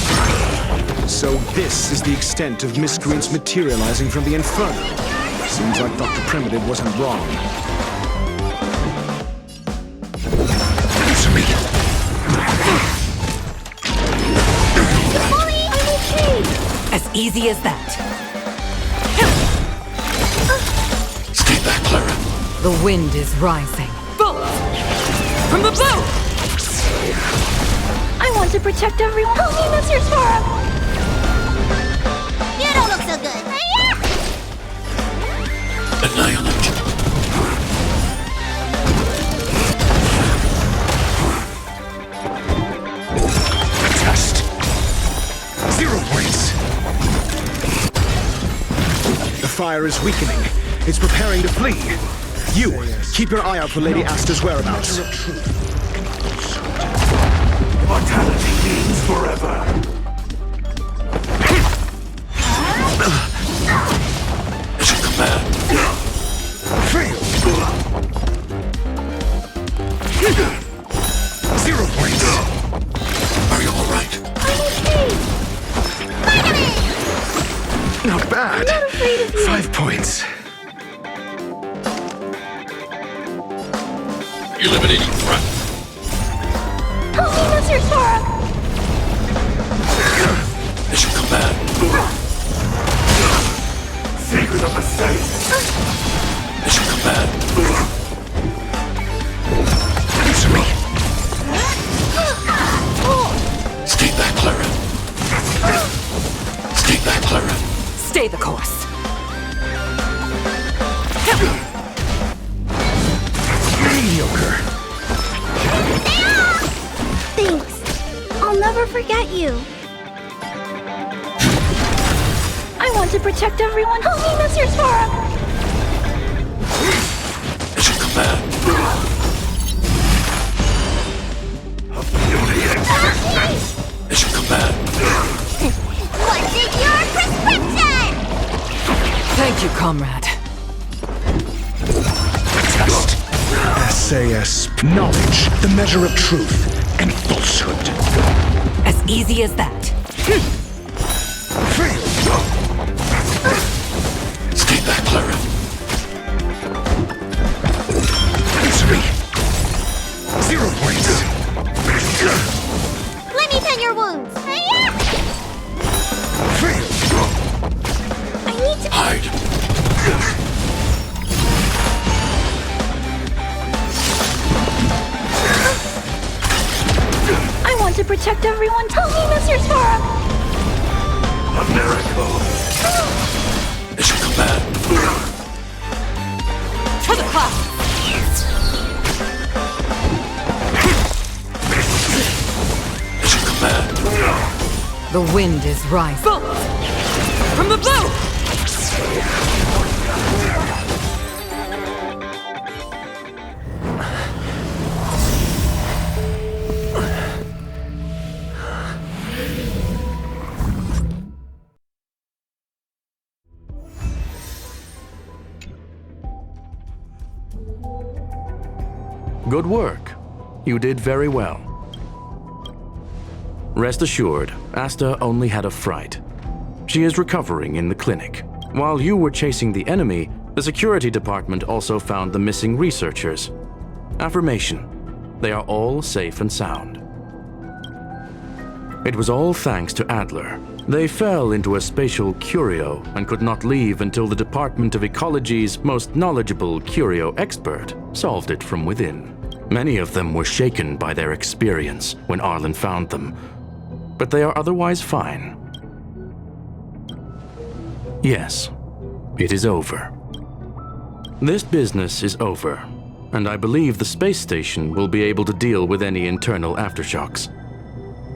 So this is the extent of miscreants materializing from the Inferno. Seems like Dr. Primitive wasn't wrong. Answer me. Molly, I'm okay. As easy as that. Stay back, Clara. The wind is rising. Bolt! From the bow! I want to protect everyone. Help me, Mr. Sora! You don't look so good. Annihilate. Test. 0 points. The fire is weakening. It's preparing to flee. You, keep your eye out for Lady Asta's whereabouts. Mortality means forever. I should come back. Fail. 0 points. Are you all right? Not bad. 5 points. Eliminating threat. Help me, Mr. Sora! I should come back. Secret of the safe. I should come back. Answer me. Stay back, Clara. Stay back, Clara. Stay the course. Mediocre. Thanks. I'll never forget you. I want to protect everyone. Help me, Mr. Sora! As you command. As you command. What's in your prescription? Thank you, comrade. Test. SAS. Knowledge, the measure of truth and falsehood. As easy as that. Stay back, Clara. 0 points. Let me pen your wounds. I need to hide. I want to protect everyone. Tell me, Mr. Sora. A miracle. As you command. To the cloud! As you command. The wind is rising. Bolt! From the blue! Good work. You did very well. Rest assured, Asta only had a fright. She is recovering in the clinic. While you were chasing the enemy, the security department also found the missing researchers. Affirmation: they are all safe and sound. It was all thanks to Adler. They fell into a spatial curio and could not leave until the Department of Ecology's most knowledgeable curio expert solved it from within. Many of them were shaken by their experience when Arlen found them, but they are otherwise fine. Yes, it is over. This business is over, and I believe the space station will be able to deal with any internal aftershocks.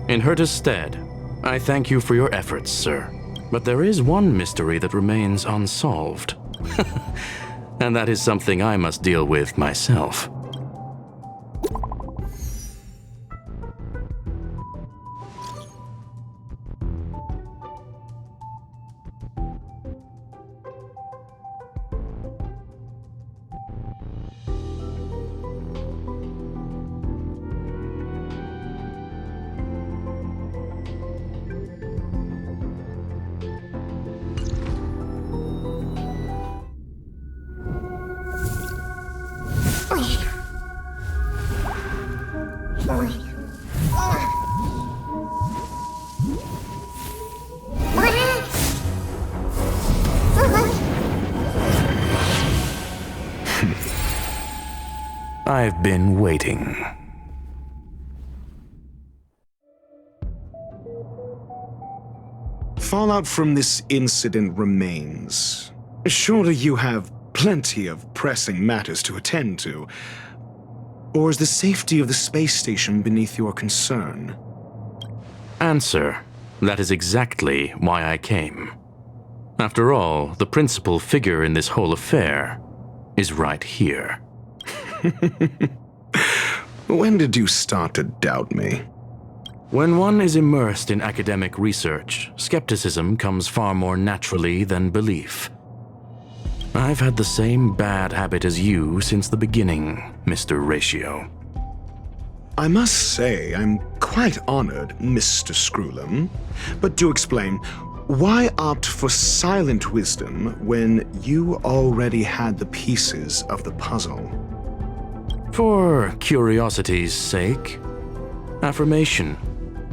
In Herta's stead, I thank you for your efforts, sir. But there is one mystery that remains unsolved. And that is something I must deal with myself. I've been waiting. Fallout from this incident remains. Surely you have plenty of pressing matters to attend to. Or is the safety of the space station beneath your concern? Answer: that is exactly why I came. After all, the principal figure in this whole affair is right here. When did you start to doubt me? When one is immersed in academic research, skepticism comes far more naturally than belief. I've had the same bad habit as you since the beginning, Mr. Ratio. I must say, I'm quite honored, Mr. Screwlam. But do explain, why opt for silent wisdom when you already had the pieces of the puzzle? For curiosity's sake. Affirmation: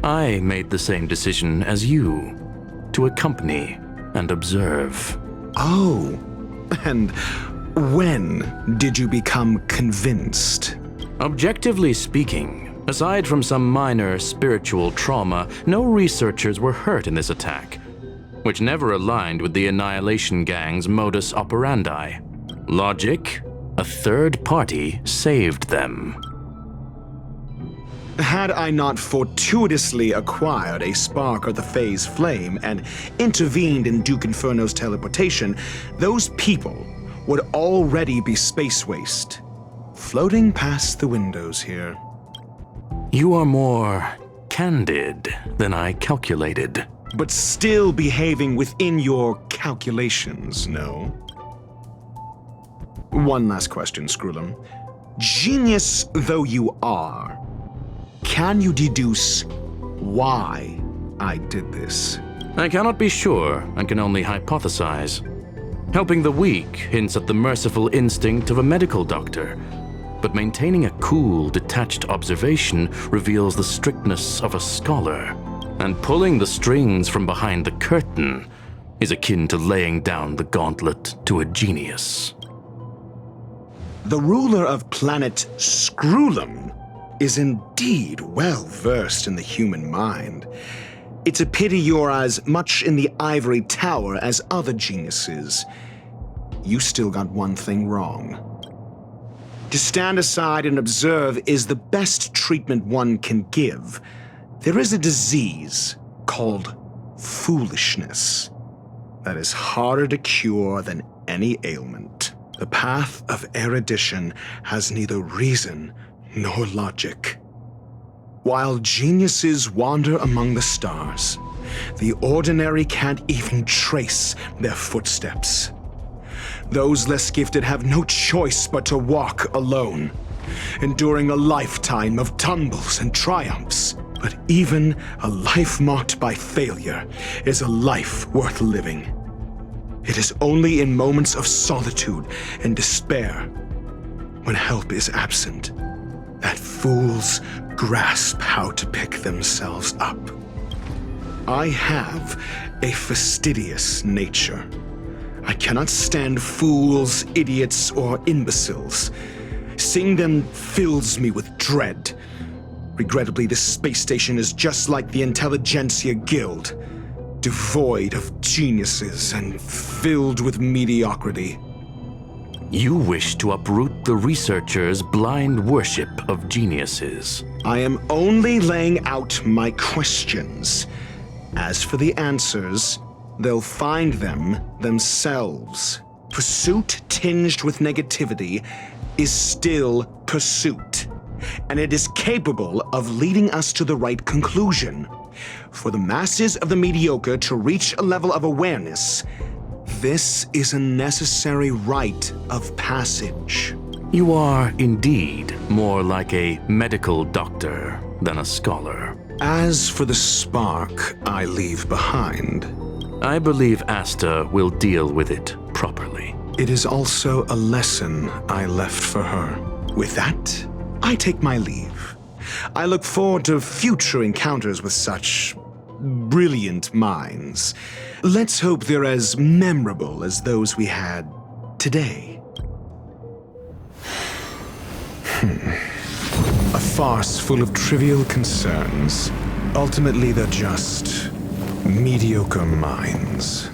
I made the same decision as you, to accompany and observe. Oh, and when did you become convinced? Objectively speaking, aside from some minor spiritual trauma, no researchers were hurt in this attack, which never aligned with the Annihilation Gang's modus operandi. Logic: a third party saved them. Had I not fortuitously acquired a spark of the phase flame and intervened in Duke Inferno's teleportation, those people would already be space waste, floating past the windows here. You are more candid than I calculated. But still behaving within your calculations, no? One last question, Skrullum. Genius though you are, can you deduce why I did this? I cannot be sure and can only hypothesize. Helping the weak hints at the merciful instinct of a medical doctor, but maintaining a cool, detached observation reveals the strictness of a scholar. And pulling the strings from behind the curtain is akin to laying down the gauntlet to a genius. The ruler of planet Skrullum is indeed well versed in the human mind. It's a pity you're as much in the ivory tower as other geniuses. You still got one thing wrong. To stand aside and observe is the best treatment one can give. There is a disease called foolishness that is harder to cure than any ailment. The path of erudition has neither reason nor logic. While geniuses wander among the stars, the ordinary can't even trace their footsteps. Those less gifted have no choice but to walk alone, enduring a lifetime of tumbles and triumphs. But even a life marked by failure is a life worth living. It is only in moments of solitude and despair, when help is absent, that fools grasp how to pick themselves up. I have a fastidious nature. I cannot stand fools, idiots, or imbeciles. Seeing them fills me with dread. Regrettably, this space station is just like the Intelligentsia Guild, devoid of geniuses and filled with mediocrity. You wish to uproot the researchers' blind worship of geniuses. I am only laying out my questions. As for the answers, they'll find them themselves. Pursuit tinged with negativity is still pursuit, and it is capable of leading us to the right conclusion. For the masses of the mediocre to reach a level of awareness, this is a necessary rite of passage. You are indeed more like a medical doctor than a scholar. As for the spark I leave behind, I believe Asta will deal with it properly. It is also a lesson I left for her. With that, I take my leave. I look forward to future encounters with such brilliant minds. Let's hope they're as memorable as those we had today. A farce full of trivial concerns. Ultimately, they're just mediocre minds.